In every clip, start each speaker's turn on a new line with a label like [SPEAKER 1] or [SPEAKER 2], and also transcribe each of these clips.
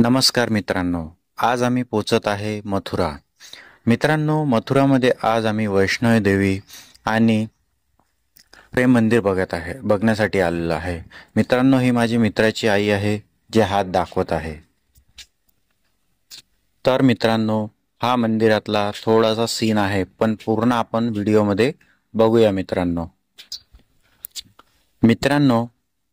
[SPEAKER 1] नमस्कार मित्रांनो, आज आम्ही पोचत आहे मथुरा. मित्रांनो, मथुरामध्ये आज आम्ही वैष्णवी देवी आणि प्रेम मंदिर बघण्यासाठी आलेलो आहे. मित्रांनो, ही माझी मित्राची आई आहे जे हात दाखवत आहे. तर मित्रांनो, हा मंदिरातला थोडासा सीन आहे, पण पूर्ण आपण व्हिडिओमध्ये बघूया. मित्रांनो,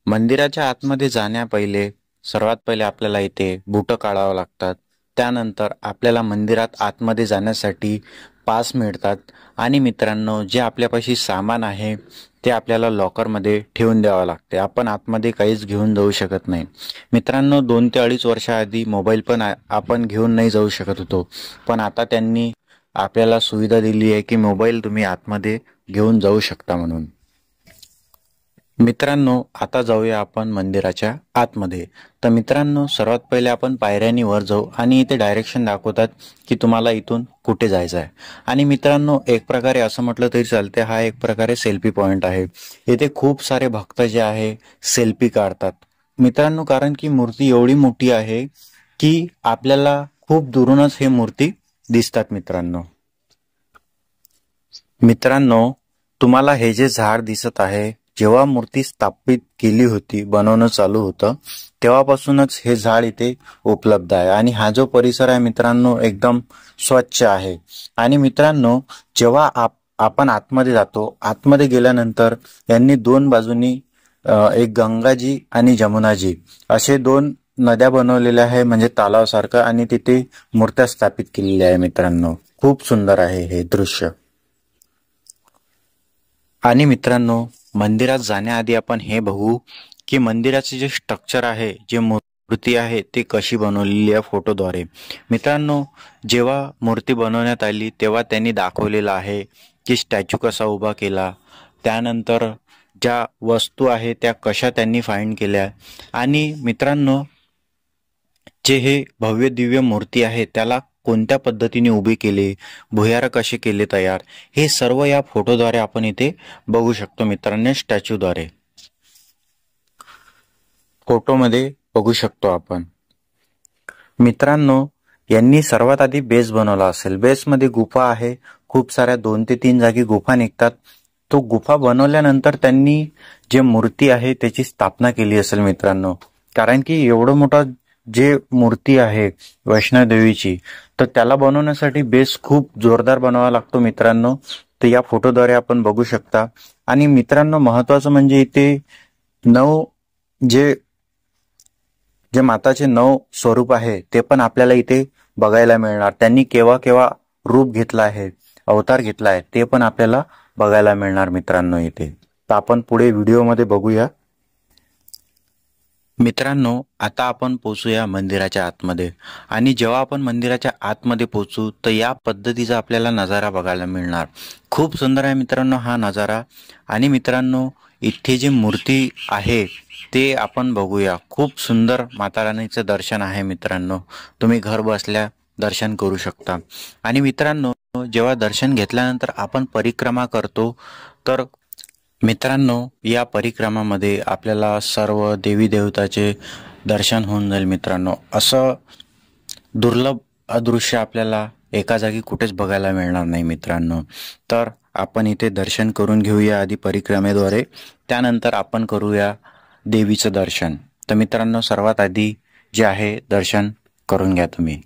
[SPEAKER 1] मंदिराच्या आतमध्ये जाण्यापहिले सर्वात पहिले आपल्याला इथे बूट काढावं लागतात. त्यानंतर आपल्याला मंदिरात आतमध्ये जाण्यासाठी पास मिळतात. आणि मित्रांनो, जे आपल्यापाशी सामान आहे ते आपल्याला लॉकरमध्ये ठेवून द्यावं लागते. आपण आतमध्ये काहीच घेऊन जाऊ शकत नाही. मित्रांनो, 2 ते 2.5 वर्षाआधी मोबाईल पण आपण घेऊन नाही जाऊ शकत होतो, पण आता त्यांनी आपल्याला सुविधा दिली आहे की मोबाईल तुम्ही आतमध्ये घेऊन जाऊ शकता म्हणून. मित्रांनो, आता जाऊया आपण मंदिराच्या आतमध्ये. तर मित्रांनो, सर्वात पहिले आपण पायऱ्यांनी वर जाऊ आणि इथे डायरेक्शन दाखवतात की तुम्हाला इथून कुठे जायचं आहे. आणि मित्रांनो, एक प्रकारे असं म्हटलं तरी चालते, हा एक प्रकारे सेल्फी पॉइंट आहे. इथे खूप सारे भक्त जे आहे सेल्फी काढतात. मित्रांनो, कारण की मूर्ती एवढी मोठी आहे की आपल्याला खूप दुरूनच हे मूर्ती दिसतात. मित्रांनो, तुम्हाला हे जे झाड दिसत आहे, जेव्हा मूर्ती स्थापित केली होती, बनवणं चालू होतं, तेव्हापासूनच हे झाड इथे उपलब्ध आहे. आणि हा जो परिसर आहे मित्रांनो, एकदम स्वच्छ आहे. आणि मित्रांनो, जेव्हा आपण आतमध्ये जातो, आतमध्ये गेल्यानंतर यांनी दोन बाजूनी एक गंगाजी आणि जमुनाजी असे दोन नद्या बनवलेल्या आहे, म्हणजे तलावासारखं, आणि तिथे मूर्त्या स्थापित केलेल्या आहे. मित्रांनो, खूप सुंदर आहे हे दृश्य. आणि मित्रांनो, मंदिरात जाण्याआधी आपण हे बघू की मंदिराचे जे स्ट्रक्चर आहे, जे मूर्ती आहे, ते कशी बनवलेली आहे फोटोद्वारे. मित्रांनो, जेव्हा मूर्ती बनवण्यात आली तेव्हा त्यांनी दाखवलेलं आहे की स्टॅच्यू कसा उभा केला, त्यानंतर ज्या वस्तू आहे त्या कशा त्यांनी फाइंड केल्या. आणि मित्रांनो, जे हे भव्य दिव्य मूर्ती आहे त्याला कोणत्या पद्धतीने उभी केले, भुयार कसे केले तयार, हे सर्व या फोटोद्वारे आपण इथे बघू शकतो. मित्रांनो, स्टॅच्यूद्वारे फोटोमध्ये बघू शकतो आपण. मित्रांनो, यांनी सर्वात आधी बेस बनवला असेल. बेसमध्ये गुफा आहे, खूप साऱ्या 2 ते 3 जागी गुफा निघतात. तो गुफा बनवल्यानंतर त्यांनी जे मूर्ती आहे त्याची स्थापना केली असेल. मित्रांनो, कारण की एवढं मोठं जे मूर्ती आहे वैष्णोदेवीची, तर त्याला बनवण्यासाठी बेस खूप जोरदार बनवावा लागतो. मित्रांनो, तर या फोटोद्वारे आपण बघू शकता. आणि मित्रांनो, महत्वाचं म्हणजे इथे 9 जे जे माताचे 9 स्वरूप आहे ते पण आपल्याला इथे बघायला मिळणार. त्यांनी केव्हा केव्हा रूप घेतला आहे, अवतार घेतला आहे, ते पण आपल्याला बघायला मिळणार. मित्रांनो, इथे तर आपण पुढे व्हिडिओमध्ये बघूया. मित्रांनो, आता आपण पोचूया मंदिराच्या आतमध्ये. आणि जेव्हा आपण मंदिराच्या आतमध्ये पोचू तर या पद्धतीचा आपल्याला नजारा बघायला मिळणार. खूप सुंदर आहे मित्रांनो हा नजारा. आणि मित्रांनो, इथे जी मूर्ती आहे ते आपण बघूया. खूप सुंदर माता राणीचं दर्शन आहे. मित्रांनो, तुम्ही घर बसल्या दर्शन करू शकता. आणि मित्रांनो, जेव्हा दर्शन घेतल्यानंतर आपण परिक्रमा करतो, तर मित्रांनो, या परिक्रमामध्ये आपल्याला सर्व देवी देवताचे दर्शन होऊन जाईल. मित्रांनो, असं दुर्लभ अदृश्य आपल्याला एका जागी कुठेच बघायला मिळणार नाही. मित्रांनो, तर आपण इथे दर्शन करून घेऊया आधी परिक्रमेद्वारे, त्यानंतर आपण करूया देवीचं दर्शन. तर मित्रांनो, सर्वात आधी जे आहे दर्शन करून घ्या तुम्ही.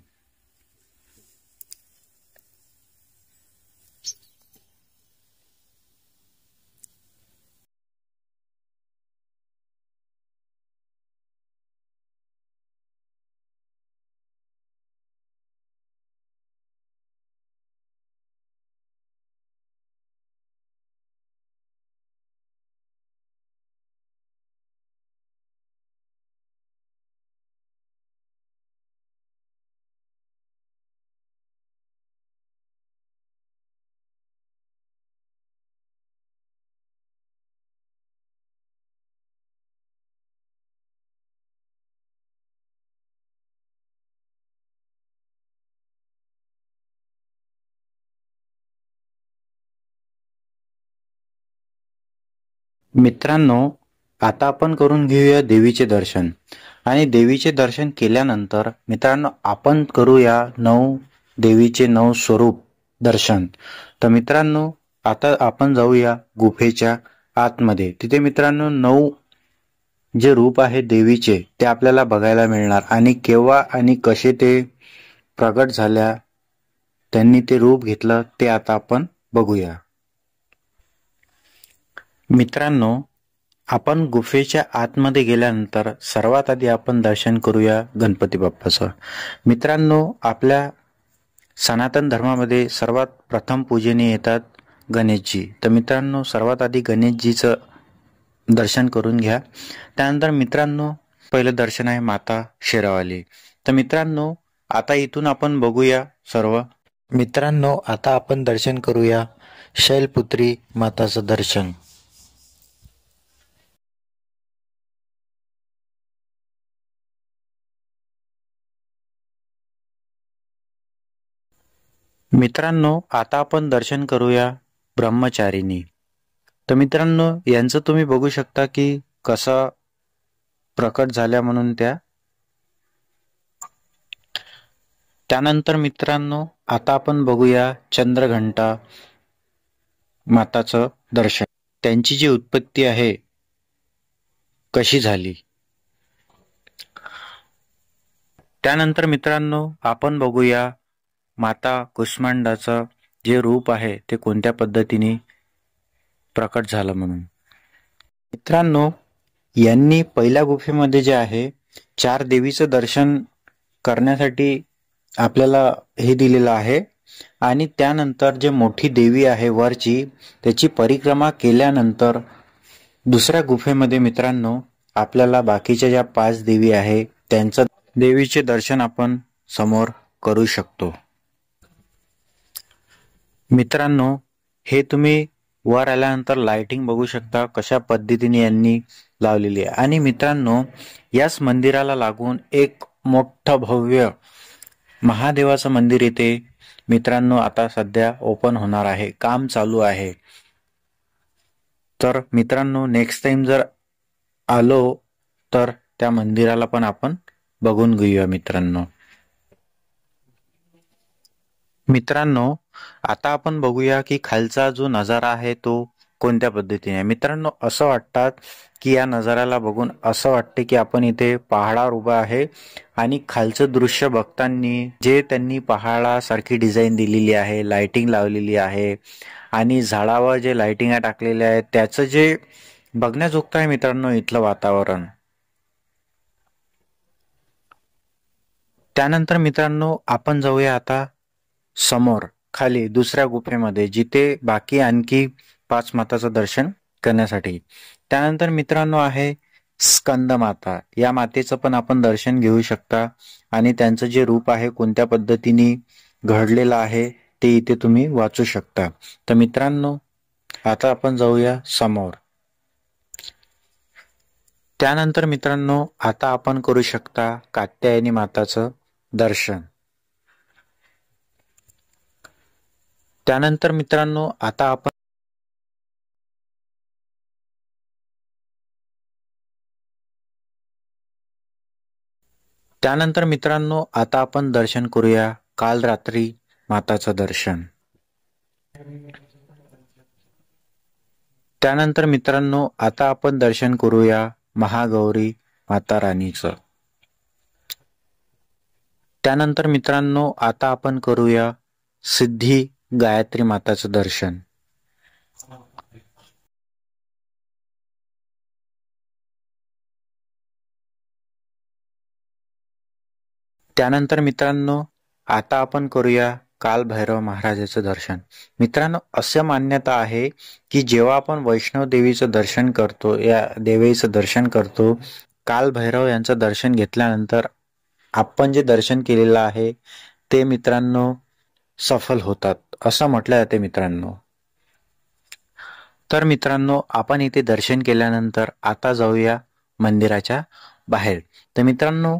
[SPEAKER 1] मित्रांनो, आता आपण करून घेऊया देवीचे दर्शन. आणि देवीचे दर्शन केल्यानंतर मित्रांनो आपण करूया 9 देवीचे 9 स्वरूप दर्शन. तर मित्रांनो आता आपण जाऊया गुफेच्या आतमध्ये. तिथे मित्रांनो 9 जे रूप आहे देवीचे ते आपल्याला बघायला मिळणार आणि केव्हा आणि कसे ते प्रगट झाल्या, त्यांनी ते रूप घेतलं ते आता आपण बघूया. मित्रांनो आपण गुफेच्या आतमध्ये गेल्यानंतर सर्वात आधी आपण दर्शन करूया गणपती बाप्पाचं. मित्रांनो आपल्या सनातन धर्मामध्ये सर्वात प्रथम पूजनीय येतात गणेशजी. तर मित्रांनो सर्वात आधी गणेशजीचं दर्शन करून घ्या. त्यानंतर मित्रांनो पहिलं दर्शन आहे माता शेरावाली. तर मित्रांनो आता इथून आपण बघूया सर्व. मित्रांनो आता आपण दर्शन करूया शैलपुत्री माताचं दर्शन. मित्रांनो आता आपण दर्शन करूया ब्रह्मचारिणी. तर मित्रांनो यांचं तुम्ही बघू शकता की कसं प्रकट झाल्या म्हणून त्या. त्यानंतर मित्रांनो आता आपण बघूया चंद्रघंटा माताचं दर्शन. त्यांची जी उत्पत्ती आहे कशी झाली. त्यानंतर मित्रांनो आपण बघूया माता कुष्मांडाचं जे रूप आहे ते कोणत्या पद्धतीने प्रकट झालं म्हणून. मित्रांनो यांनी पहिल्या गुफेमध्ये जे आहे 4 देवीचं दर्शन करण्यासाठी आपल्याला हे दिलेलं आहे आणि त्यानंतर जे मोठी देवी आहे वरची त्याची परिक्रमा केल्यानंतर दुसऱ्या गुफेमध्ये मित्रांनो आपल्याला बाकीच्या ज्या 5 देवी आहे त्यांचं देवीचे दर्शन आपण समोर करू शकतो. मित्रांनो हे तुम्ही वर आल्यानंतर लाइटिंग बघू शकता कशा पद्धतीने यांनी लावलेली आहे. आणि मित्रांनो याच मंदिराला लागून एक मोठं भव्य महादेवाचं मंदिर इथे मित्रांनो आता सध्या ओपन होणार आहे, काम चालू आहे. तर मित्रांनो नेक्स्ट टाइम जर आलो तर त्या मंदिराला पण आपण बघून घेऊया. मित्रांनो आता आपण बघूया की खालचा जो नजारा आहे तो कोणत्या पद्धतीने आहे. मित्रांनो असं वाटतात की या नजाऱ्याला बघून असं वाटते की आपण इथे पहाडावर उभा आहे आणि खालचं दृश्य बघताना जे त्यांनी पहाडासारखी डिझाईन दिलेली आहे, लाइटिंग लावलेली आहे आणि झाडावर जे लाइटिंग टाकलेल्या आहेत त्याचं जे बघण्याजोगतं आहे मित्रांनो इथलं वातावरण. त्यानंतर मित्रांनो आपण जाऊया आता समोर खाली दुसऱ्या गुफेमध्ये जिथे बाकी आणखी 5 माताचं दर्शन करण्यासाठी. त्यानंतर मित्रांनो आहे स्कंद माता. या मातेचं पण आपण दर्शन घेऊ शकता आणि त्यांचं जे रूप आहे कोणत्या पद्धतीने घडलेलं आहे ते इथे तुम्ही वाचू शकता. तर मित्रांनो आता आपण जाऊया समोर. त्यानंतर मित्रांनो आता आपण करू शकता कात्यायनी माताचं दर्शन. त्यानंतर मित्रांनो आता आपण दर्शन करूया काल रात्री माताचं दर्शन. त्यानंतर मित्रांनो आता आपण दर्शन करूया महागौरी माता राणीचं. त्यानंतर मित्रांनो आता आपण करूया सिद्धी गायत्री माताचं दर्शन. त्यानंतर मित्रांनो आता आपण करूया काल भैरव महाराजाचं दर्शन. मित्रांनो असं मान्यता आहे की जेव्हा आपण वैष्णव देवीचं दर्शन करतो, या देवीचं दर्शन करतो, काल भैरव यांचं दर्शन घेतल्यानंतर आपण जे दर्शन केलेलं आहे ते मित्रांनो सफल होतात असं म्हटलं जाते मित्रांनो. तर मित्रांनो आपण इथे दर्शन केल्यानंतर आता जाऊया मंदिराच्या बाहेर. तर मित्रांनो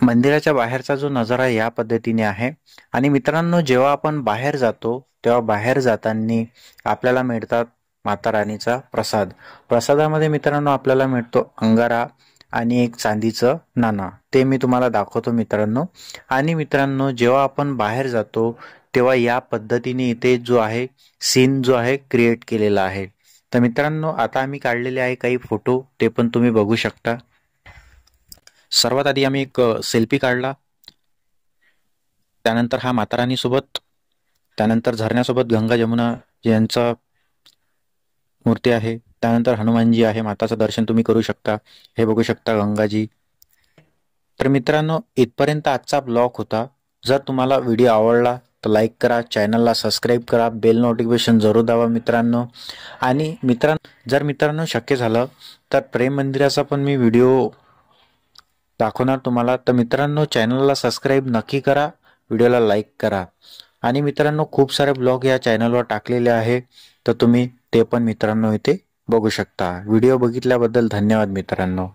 [SPEAKER 1] मंदिराच्या बाहेरचा जो नजारा या पद्धतीने आहे. आणि मित्रांनो जेव्हा आपण बाहेर जातो तेव्हा बाहेर जाताना आपल्याला मिळतात माता राणीचा प्रसाद. प्रसादामध्ये मित्रांनो आपल्याला मिळतो अंगारा आणि एक चांदीचं नाणं. ते मी तुम्हाला दाखवतो मित्रांनो. आणि मित्रांनो जेव्हा आपण बाहेर जातो तेव्हा या पद्धतीने इथे जो आहे सीन जो आहे क्रिएट केलेला आहे. तर मित्रांनो आता आम्ही काढलेले आहे काही फोटो, ते पण तुम्ही बघू शकता. सर्वात आधी आम्ही एक सेल्फी काढला. त्यानंतर हा माता राणी सोबत, त्यानंतर झरण्यासोबत गंगा जमुना यांचा मूर्ती आहे. त्यानंतर हनुमानजी आहे, माताचं दर्शन तुम्ही करू शकता. हे बघू शकता गंगाजी. तर मित्रांनो इथपर्यंत आजचा ब्लॉग होता. जर तुम्हाला व्हिडिओ आवडला तर लाईक करा, चॅनलला सबस्क्राईब करा, बेल नोटिफिकेशन जरूर दाबा मित्रांनो. आणि जर मित्रांनो शक्य झालं तर प्रेम मंदिराचा पण मी व्हिडिओ दाखवणार तुम्हाला. तर मित्रांनो चॅनलला सबस्क्राईब नक्की करा, व्हिडिओला लाईक करा. आणि मित्रांनो खूप सारे ब्लॉग या चॅनलवर टाकलेले आहे, तर तुम्ही ते पण मित्रांनो इथे बघू शकता. व्हिडिओ बघितल्याबद्दल धन्यवाद मित्रांनो.